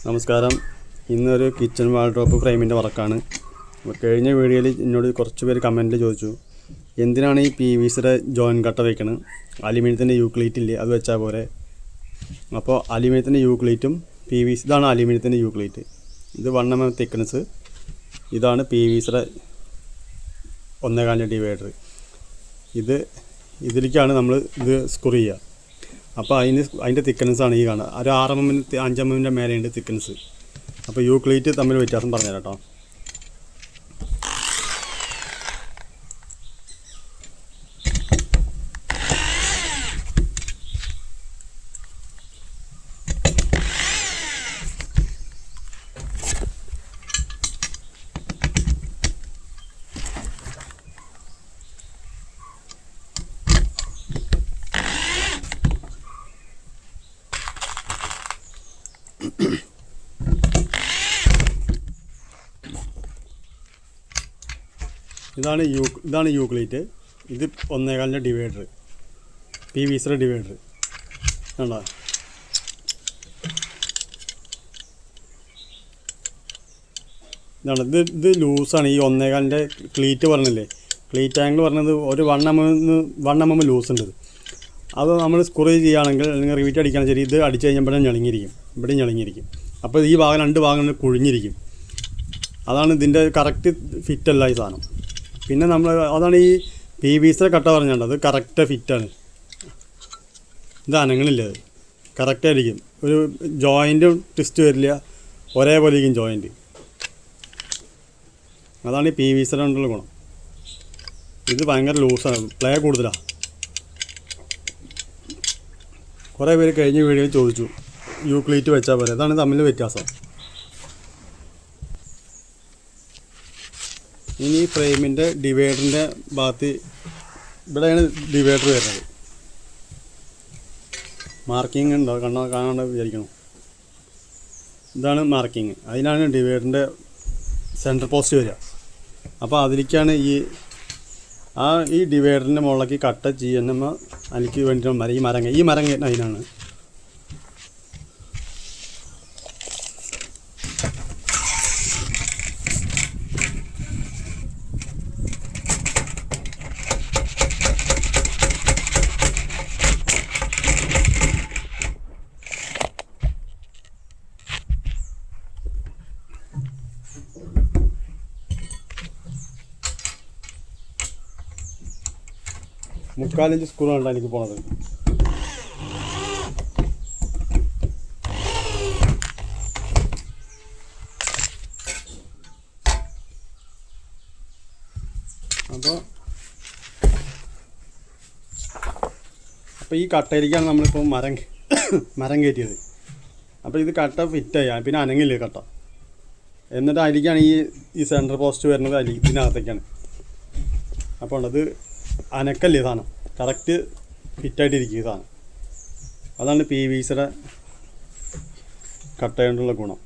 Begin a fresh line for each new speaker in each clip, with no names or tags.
നമസ്കാരം. ഇന്നൊരു kitchen wall drop ഫ്രെയിമിൻ്റെ വർക്കാണ്. കഴിഞ്ഞ വീഡിയോയിൽ എന്നോട് കുറച്ച് പേര് കമൻറ്റിൽ ചോദിച്ചു, എന്തിനാണ് ഈ PVCയുടെ ജോയിൻ കട്ട വയ്ക്കുന്നത്, അലുമിനിയത്തിൻ്റെ യൂക്ലീറ്റ് ഇല്ലേ അത് വെച്ചാൽ പോരെ. അപ്പോൾ അലുമിനിയത്തിൻ്റെ യൂക്ലീറ്റും PVC, ഇതാണ് അലുമിനിയത്തിൻ്റെ യൂക്ലീറ്റ്, ഇത് 1 mm തിക്നെസ്, ഇതാണ് PVCയുടെ 1.25 ഡിവൈഡർ. ഇതിലേക്കാണ് നമ്മൾ ഇത് സ്ക്രൂ ചെയ്യുക. അപ്പോൾ അതിൻ്റെ തിക്നെസ്സാണ് ഈ കാണുക. ഒരു 6 mm 5 mm മേലെയുണ്ട് തിക്നെസ്. അപ്പോൾ യൂക്ലീറ്റ് തമ്മിൽ വ്യത്യാസം പറഞ്ഞുതരാം കേട്ടോ. ഇതാണ് യൂക്ലീറ്റ്, ഇത് 1.25 ഡിവൈഡർ, PVCയുടെ ഡിവൈഡർ കണ്ടോ. ഇതാണ് ഇത് ലൂസാണ്. ഈ 1.25 ക്ലീറ്റ് പറഞ്ഞില്ലേ, ക്ലീറ്റ് ആംഗിൾ പറഞ്ഞത് ഒരു 1 mm ലൂസ് ഉണ്ട്. അത് നമ്മൾ സ്ക്രൂ ചെയ്യുകയാണെങ്കിൽ അല്ലെങ്കിൽ റിവീറ്റ് അടിക്കുകയാണെങ്കിൽ ശരി, ഇത് അടിച്ച് കഴിഞ്ഞാൽ ഇവിടെ ഞെളിങ്ങിയിരിക്കും. അപ്പോൾ ഈ ഭാഗം 2 ഭാഗങ്ങൾ കുഴിഞ്ഞിരിക്കും. അതാണ് ഇതിൻ്റെ കറക്റ്റ് ഫിറ്റല്ല ഈ സാധനം. പിന്നെ അതാണ് ഈ PVCയുടെ കട്ട പറഞ്ഞത്, അത് കറക്റ്റ് ഫിറ്റാണ്. ഇത് അനങ്ങളില്ല, അത് കറക്റ്റായിരിക്കും. ഒരു ജോയിൻറ്റും ട്വിസ്റ്റ് വരില്ല, ഒരേപോലെ ഇരിക്കും ജോയിൻറ്റ്. അതാണ് ഈ PVCയുടെ കൊണ്ടുള്ള ഗുണം. ഇത് ഭയങ്കര ലൂസാണ്, പ്ലേ കൂടുതലാണ്. കുറേ പേര് കഴിഞ്ഞ വീഡിയോയിൽ ചോദിച്ചു യൂക്ലീറ്റ് വെച്ചാൽ പോലെ. അതാണ് തമ്മിൽ വ്യത്യാസം. ഇനി ഫ്രെയിമിൻ്റെ ഡിവൈഡറിൻ്റെ ഭാഗത്ത് ഇവിടെയാണ് ഡിവൈഡർ വരുന്നത്. മാർക്കിങ് ഉണ്ടോ, കാണാണ്ട് വിചാരിക്കണം. ഇതാണ് മാർക്കിങ്, അതിനാണ് ഡിവൈഡറിൻ്റെ സെൻറ്റർ പോസ്റ്റ് വരിക. അപ്പോൾ അതിലേക്കാണ് ഈ ഡിവൈഡറിൻ്റെ മുകളിലേക്ക് കട്ട ചെയ്യുന്ന എനിക്ക് വേണ്ടിയിട്ട് ഈ മരം അതിനാണ്. മുക്കാലിഞ്ച് സ്ക്രൂ ആണ് എനിക്ക് പോണത്. അപ്പോൾ ഈ കട്ടയിലേക്കാണ് നമ്മളിപ്പോൾ മരം കയറ്റിയത്. അപ്പോൾ ഇത് കട്ട ഫിറ്റായി, പിന്നെ അനങ്ങില്ലേ കട്ട. എന്നിട്ട് അതിലേക്കാണ് ഈ സെൻറ്റർ പോസ്റ്റ് വരുന്നത്, ഇതിനകത്തേക്കാണ്. അപ്പോൾ അത് അനക്കല്ലേ സാധനം, കറക്റ്റ് ഫിറ്റായിട്ടിരിക്കുക സാധനം. അതാണ് PVCയുടെ കട്ടയുകൊണ്ടുള്ള ഗുണം.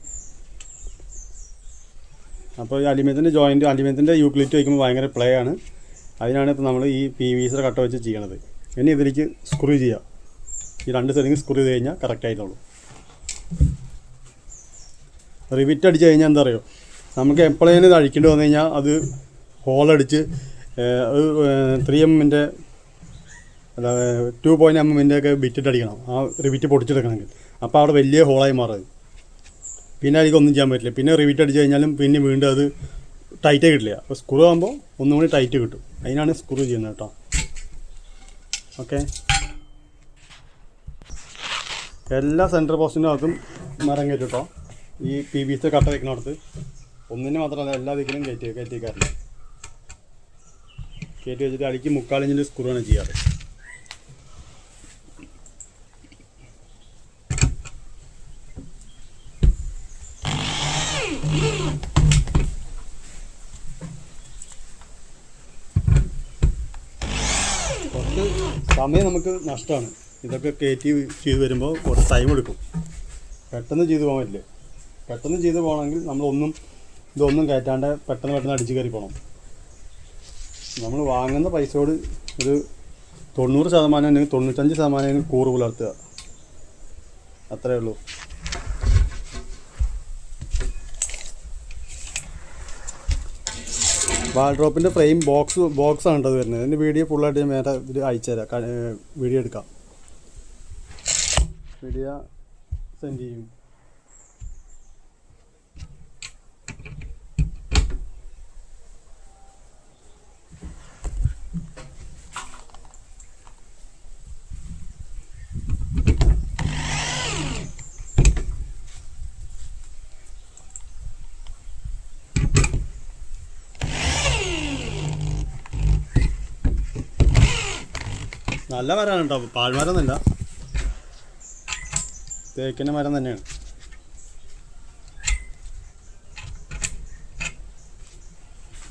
അപ്പോൾ ഈ അലുമിനിയത്തിൻ്റെ യൂക്ലിറ്റ് വയ്ക്കുമ്പോൾ ഭയങ്കര പ്ലേ ആണ്. അതിനാണ് ഇപ്പോൾ നമ്മൾ ഈ PVCയുടെ കട്ട വെച്ച് ചെയ്യണത്. ഇനി ഇതിലേക്ക് സ്ക്രൂ ചെയ്യുക. ഈ 2 സൈഡിൽ സ്ക്രൂ ചെയ്ത് കഴിഞ്ഞാൽ കറക്റ്റായിട്ടുള്ളൂ. റിവിറ്റ് അടിച്ച് കഴിഞ്ഞാൽ എന്താ പറയുക, നമുക്ക് എപ്പോഴേലും ഇത് അഴിക്കേണ്ടി വന്നു കഴിഞ്ഞാൽ അത് ഹോളടിച്ച് 3 mm അല്ല 2.0 mm ഒക്കെ ബിറ്റിട്ട് അടിക്കണം, ആ റിവിറ്റ് പൊടിച്ചെടുക്കണമെങ്കിൽ. അപ്പോൾ അവിടെ വലിയ ഹോളായി മാറുന്നത്. പിന്നെ അതിലേക്ക് ഒന്നും ചെയ്യാൻ പറ്റില്ല. പിന്നെ റിവിറ്റ് അടിച്ച് കഴിഞ്ഞാലും പിന്നെ വീണ്ടും അത് ടൈറ്റ് കിട്ടില്ല. അപ്പോൾ സ്ക്രൂ ആകുമ്പോൾ ഒന്നും കൂടി ടൈറ്റ് കിട്ടും. അതിനാണ് സ്ക്രൂ ചെയ്യുന്നത് കേട്ടോ. ഓക്കെ, എല്ലാ സെൻറ്റർ പോസ്റ്റിൻ്റെ അകത്തും മരം കയറ്റും കേട്ടോ. ഈ PVC കട്ട വയ്ക്കുന്നിടത്ത് ഒന്നിന് മാത്രമല്ല, എല്ലാ ദിക്കിലും കയറ്റിക്കാറില്ല. കയറ്റി വെച്ചിട്ട് അടിക്ക് 3/4 ഇഞ്ചിൻ്റെ സ്ക്രൂ ആണ് ചെയ്യാറ്. കുറച്ച് സമയം നമുക്ക് നഷ്ടമാണ്. ഇതൊക്കെ കയറ്റി ചെയ്ത് വരുമ്പോൾ കുറച്ച് ടൈം എടുക്കും. പെട്ടെന്ന് ചെയ്ത് പോകാൻ പറ്റില്ല. പെട്ടെന്ന് ചെയ്ത് പോകണമെങ്കിൽ ഇതൊന്നും കയറ്റാണ്ട് പെട്ടെന്ന് അടിച്ച് കയറി പോകണം. നമ്മൾ വാങ്ങുന്ന പൈസയോട് ഒരു 90% അല്ലെങ്കിൽ 95% കൂറ് പുലർത്തുക, അത്രയേ ഉള്ളൂ. വാൾഡ്രോപ്പിൻ്റെ ഫ്രെയിം ബോക്സാണ് കേട്ടോ വരുന്നത്. അതിൻ്റെ വീഡിയോ ഫുള്ളായിട്ട് ഞാൻ വേറെ ഇതിൽ അയച്ചുതരാം. വീഡിയോ എടുക്കാം, വീഡിയോ സെൻഡ് ചെയ്യും. നല്ല മരമാണ് കേട്ടോ, പാഴ്മരം എന്നല്ല, തേക്കിൻ്റെ മരം തന്നെയാണ്.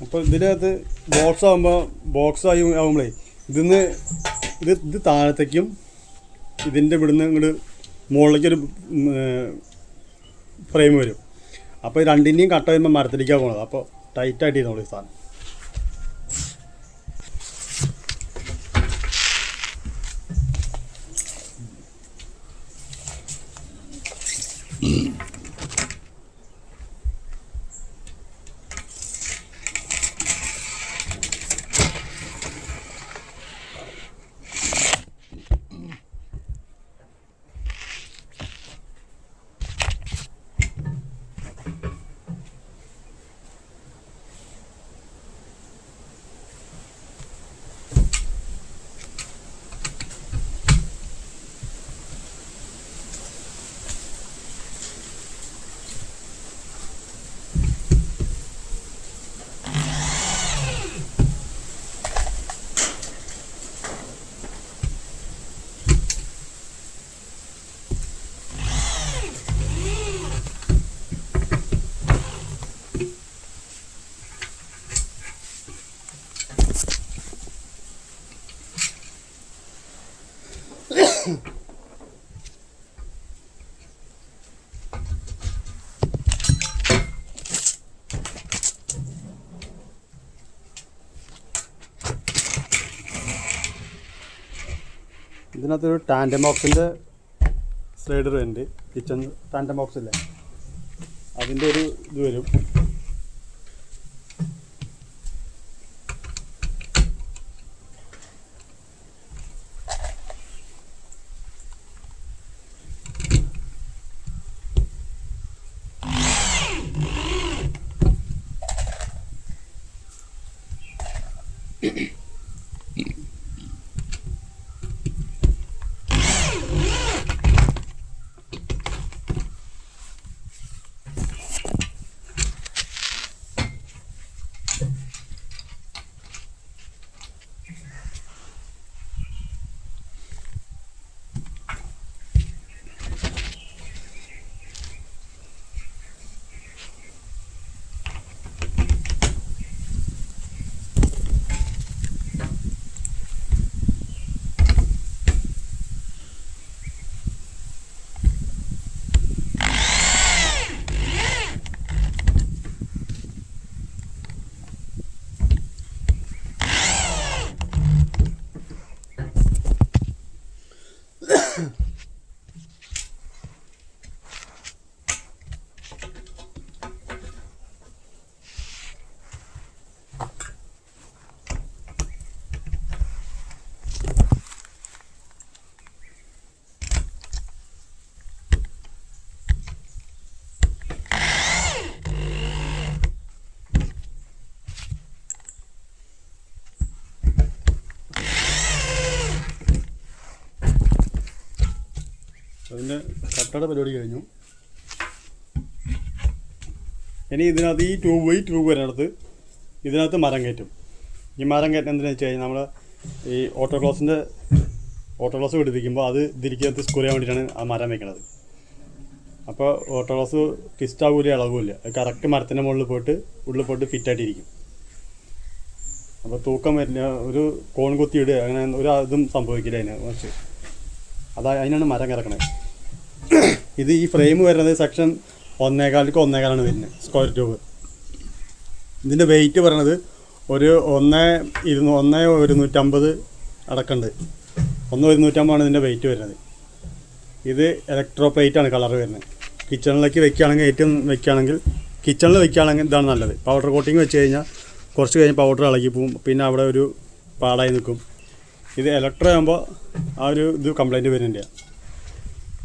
അപ്പോൾ ഇതിനകത്ത് ബോക്സ് ആകുമ്പോഴേ ഇത് താഴത്തേക്കും ഇതിൻ്റെ ഇവിടുന്ന് ഇങ്ങോട്ട് മുകളിലേക്കൊരു ഫ്രെയിം വരും. അപ്പോൾ രണ്ടിൻ്റെയും കട്ട വരുമ്പോൾ മരത്തിലേക്കാണ് പോകുന്നത്. അപ്പോൾ ടൈറ്റായിട്ട് ഇരുന്നോളൂ ഈ സാധനം. ഇതിനകത്തൊരു ടാൻഡം ബോക്സിൻ്റെ സ്ലൈഡർ ഉണ്ട്. കിച്ചൺ ടാൻഡം ബോക്സ് ഇല്ലേ, അതിൻ്റെ ഒരു ഇത് വരും. അതിൻ്റെ കട്ടയുടെ പരിപാടി കഴിഞ്ഞു. ഇനി ഇതിനകത്ത് ഈ ട്യൂബ് വരുന്നിടത്ത് ഇതിനകത്ത് മരം കയറ്റും. ഈ മരം കയറ്റം എന്തിനാണെന്ന് വെച്ച് കഴിഞ്ഞാൽ നമ്മൾ ഈ ഓട്ടോക്ലോസ് പിടിപ്പിക്കുമ്പോൾ അത് ഇതിരിക്കകത്ത് സ്ക്രൂ ചെയ്യാൻ വേണ്ടിയിട്ടാണ് ആ മരം വയ്ക്കണത്. അപ്പോൾ ഓട്ടോക്ലോസ് ട്വിസ്റ്റ് ആകൂല, ഇളകൂല. അത് കറക്റ്റ് മരത്തിൻ്റെ ഉള്ളിൽ പോയിട്ട് ഫിറ്റായിട്ടിരിക്കും. അപ്പോൾ തൂക്കം വരുന്ന ഒരു കോൺ കുത്തി ഇടുക അങ്ങനെ ഒരു ഇതും സംഭവിക്കില്ല അതിന് കുറച്ച്. അതിനാണ് മരം കിടക്കണത്. ഇത് ഈ ഫ്രെയിം വരുന്നത് സെക്ഷൻ 1.25 വരുന്നത്, സ്ക്വയർ ട്യൂബ്. ഇതിൻ്റെ വെയിറ്റ് പറയണത് ഒരു 1,150 അടക്കമുണ്ട്. 1,150 ഇതിൻ്റെ വെയിറ്റ് വരുന്നത്. ഇത് ഇലക്ട്രോപ്ലേറ്റാണ് കളർ വരുന്നത്. കിച്ചണിലേക്ക് വെക്കുകയാണെങ്കിൽ കിച്ചണിൽ വെക്കുകയാണെങ്കിൽ ഇതാണ് നല്ലത്. പൗഡർ കോട്ടിങ് വെച്ച് കഴിഞ്ഞാൽ കുറച്ച് കഴിഞ്ഞ് പൗഡർ ഇളകി പോവും, പിന്നെ അവിടെ ഒരു പാടായി നിൽക്കും. ഇത് ഇലക്ട്രോ ആകുമ്പോൾ ആ ഒരു ഇത് കംപ്ലൈൻറ്റ് വരുന്നുണ്ട്.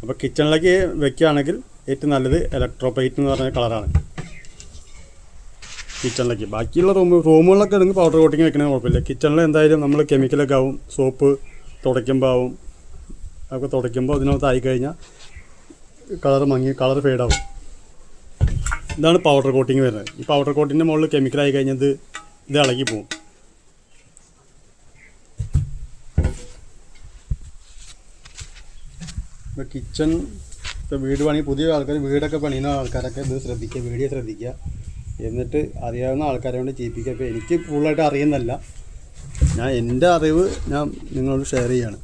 അപ്പോൾ കിച്ചണിലേക്ക് വെക്കുകയാണെങ്കിൽ ഏറ്റവും നല്ലത് ഇലക്ട്രോ പ്ലേറ്റ് എന്ന് പറഞ്ഞ കളറാണ് കിച്ചണിലേക്ക്. ബാക്കിയുള്ള റൂമുകളിലൊക്കെ ആണെങ്കിൽ പൗഡർ കോട്ടിങ് വെക്കണമെങ്കിൽ കുഴപ്പമില്ല. കിച്ചണിൽ എന്തായാലും നമ്മൾ കെമിക്കലൊക്കെ ആവും, സോപ്പ് തുടയ്ക്കുമ്പോൾ ആവും, അതൊക്കെ തുടയ്ക്കുമ്പോൾ അതിനകത്ത് ആയിക്കഴിഞ്ഞാൽ കളർ ഫെയ്ഡാവും. ഇതാണ് പൗഡർ കോട്ടിങ് വരുന്നത്. ഈ പൗഡർ കോട്ടിൻ്റെ മുകളിൽ കെമിക്കലായി കഴിഞ്ഞാൽ ഇത് ഇളകി പോവും. ഇപ്പോൾ കിച്ചൺ ഇപ്പോൾ വീട് പണി പുതിയ ആൾക്കാർ വീടൊക്കെ പണിയുന്ന ആൾക്കാരൊക്കെ ഇത് ശ്രദ്ധിക്കുക, വീഡിയോ ശ്രദ്ധിക്കുക. എന്നിട്ട് അറിയാവുന്ന ആൾക്കാരെ കൊണ്ട് ചെയ്യിപ്പിക്കുക. ഇപ്പോൾ എനിക്ക് ഫുള്ളായിട്ട് അറിയുന്നല്ല, ഞാൻ എൻ്റെ അറിവ് ഞാൻ നിങ്ങളോട് ഷെയർ ചെയ്യാണ്.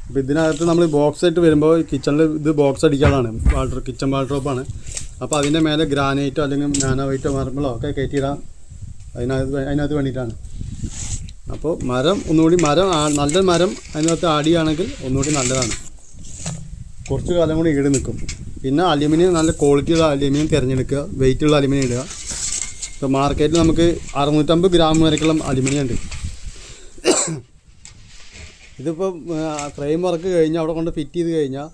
അപ്പോൾ ഇതിനകത്ത് നമ്മൾ ബോക്സ് ആയിട്ട് വരുമ്പോൾ കിച്ചണിൽ ഇത് ബോക്സ് അടിക്കാനുള്ളതാണ്, കിച്ചൺ വാൾഡ്രോപ്പാണ്. അപ്പോൾ അതിൻ്റെ മേലെ ഗ്രാനൈറ്റോ അല്ലെങ്കിൽ നാനോവൈറ്റോ മാർബിളോ ഒക്കെ കയറ്റിയിടാം, അതിനകത്ത് വേണ്ടിയിട്ടാണ്. അപ്പോൾ ഒന്നുകൂടി നല്ല മരം അതിനകത്ത് ആടിയാണെങ്കിൽ ഒന്നുകൂടി നല്ലതാണ്, കുറച്ച് കാലം കൂടി ഈട് നിൽക്കും. പിന്നെ അലുമിനിയം നല്ല ക്വാളിറ്റിയുള്ള അലുമിനിയം തിരഞ്ഞെടുക്കുക, വെയിറ്റുള്ള അലുമിനിയം ഇടുക. ഇപ്പോൾ മാർക്കറ്റിൽ നമുക്ക് 650 ഗ്രാം വരെക്കുള്ള അലുമിനിയം ഉണ്ട്. ഇതിപ്പോൾ ഫ്രെയിം വർക്ക് കഴിഞ്ഞാൽ അവിടെ കൊണ്ട് ഫിറ്റ് ചെയ്ത് കഴിഞ്ഞാൽ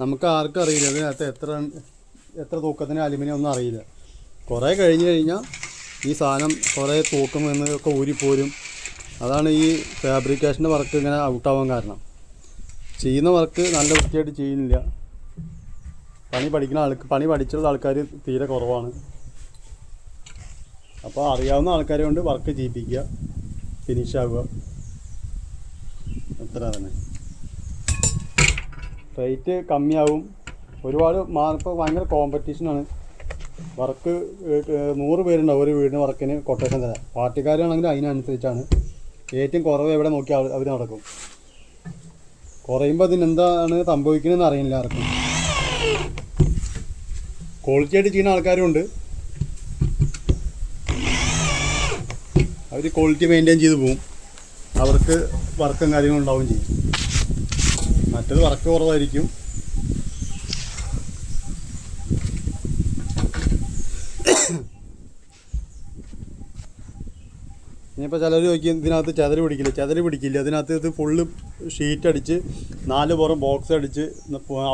നമുക്ക് ആർക്കും അറിയില്ല അതിനകത്ത് എത്ര തൂക്കത്തിന് അലുമിനിയം ഒന്നും അറിയില്ല. കുറേ കഴിഞ്ഞ് കഴിഞ്ഞാൽ ഈ സാധനം കുറേ തൂക്കം എന്നൊക്കെ ഊരിപ്പോരും. അതാണ് ഈ ഫാബ്രിക്കേഷൻ്റെ വർക്ക് ഇങ്ങനെ ഔട്ടാവാൻ കാരണം. ചെയ്യുന്ന വർക്ക് നല്ല വൃത്തിയായിട്ട് ചെയ്യുന്നില്ല. പണി പഠിച്ചുള്ള ആൾക്കാർ തീരെ കുറവാണ്. അപ്പോൾ അറിയാവുന്ന ആൾക്കാരെ കൊണ്ട് വർക്ക് ചെയ്യിപ്പിക്കുക, ഫിനിഷ് ആവുക, അത്ര തന്നെ. റേറ്റ് കമ്മിയാവും. ഒരുപാട് ഇപ്പോൾ ഭയങ്കര കോമ്പറ്റീഷനാണ്. വർക്ക് 100 പേരുണ്ടാവും ഒരു വീടിന് വർക്കിന് കൊട്ടേഷൻ തരാം. പാർട്ടിക്കാരാണെങ്കിൽ അതിനനുസരിച്ചാണ്. ഏറ്റവും കുറവ് എവിടെ നോക്കിയാൽ അവർ നടക്കും. കുറയുമ്പോൾ അതിനെന്താണ് സംഭവിക്കുന്നതെന്ന് അറിയില്ല ആർക്കും. ക്വാളിറ്റി ആയിട്ട് ചെയ്യുന്ന ആൾക്കാരും ഉണ്ട്, അവർ ക്വാളിറ്റി മെയിൻറ്റെയിൻ ചെയ്ത് പോവും, അവർക്ക് വർക്കും കാര്യങ്ങളും ഉണ്ടാവുകയും ചെയ്യും. മറ്റേത് വർക്ക് കുറവായിരിക്കും. ഇനിയിപ്പോൾ ചിലർ ചോദിക്കും ഇതിനകത്ത് ചെതല് പിടിക്കില്ല. അതിനകത്ത് ഇത് ഫുള്ള് ഷീറ്റ് അടിച്ച് 4 പുറം ബോക്സ് അടിച്ച്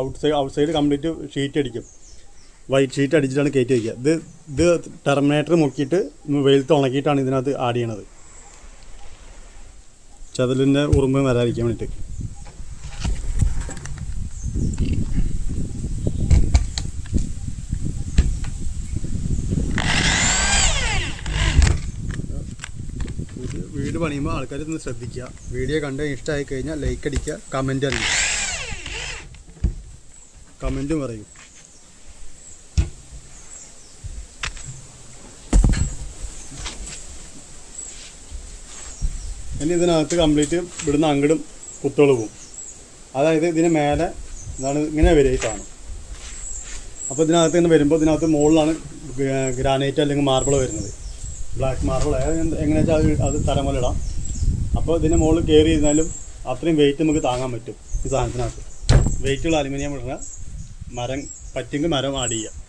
ഔട്ട് സൈഡ് കംപ്ലീറ്റ് ഷീറ്റ് അടിക്കും. വൈറ്റ് ഷീറ്റ് അടിച്ചിട്ടാണ് കയറ്റി വയ്ക്കുക. ഇത് ടെർമിനേറ്റർ മുക്കിയിട്ട് വെയിലത്ത് ഉണക്കിയിട്ടാണ് ഇതിനകത്ത് ആഡ് ചെയ്യണത്, ചെതലിൻ്റെ ഉറുമ്പ് വരാതിരിക്കാൻ വേണ്ടിയിട്ട്. വീട് പണിയുമ്പോൾ ആൾക്കാർ ഇതൊന്ന് ശ്രദ്ധിക്കുക. വീഡിയോ കണ്ട് ഇഷ്ടമായി കഴിഞ്ഞാൽ ലൈക്ക് അടിക്കുക, കമൻറ്റ് അറിയുക, കമൻറ്റും പറയും. ഇനി ഇതിനകത്ത് കംപ്ലീറ്റ് ഇവിടുന്ന് അങ്ങടും കുത്തുകൾ പോവും. അതായത് ഇതിന് മേലെ ഇതാണ് ഇങ്ങനെ വരിക ഈ സാധനം. അപ്പോൾ ഇതിനകത്ത് ഇങ്ങനെ വരുമ്പോൾ ഇതിനകത്ത് മുകളിലാണ് ഗ്രാനൈറ്റ് അല്ലെങ്കിൽ മാർബിൾ വരുന്നത്, ബ്ലാക്ക് മാർബിൾ എങ്ങനെയാ വെച്ചാൽ അത് തരം പോലെ ഇടാം. അപ്പോൾ ഇതിൻ്റെ മുകളിൽ കയറി ഇരുന്നാലും അത്രയും വെയിറ്റ് നമുക്ക് താങ്ങാൻ പറ്റും. ഈ സാധനത്തിനകത്ത് വെയിറ്റുള്ള അലുമിനിയം ഇടുന്ന മരം പറ്റുമെങ്കിൽ മരം ആഡ് ചെയ്യുക.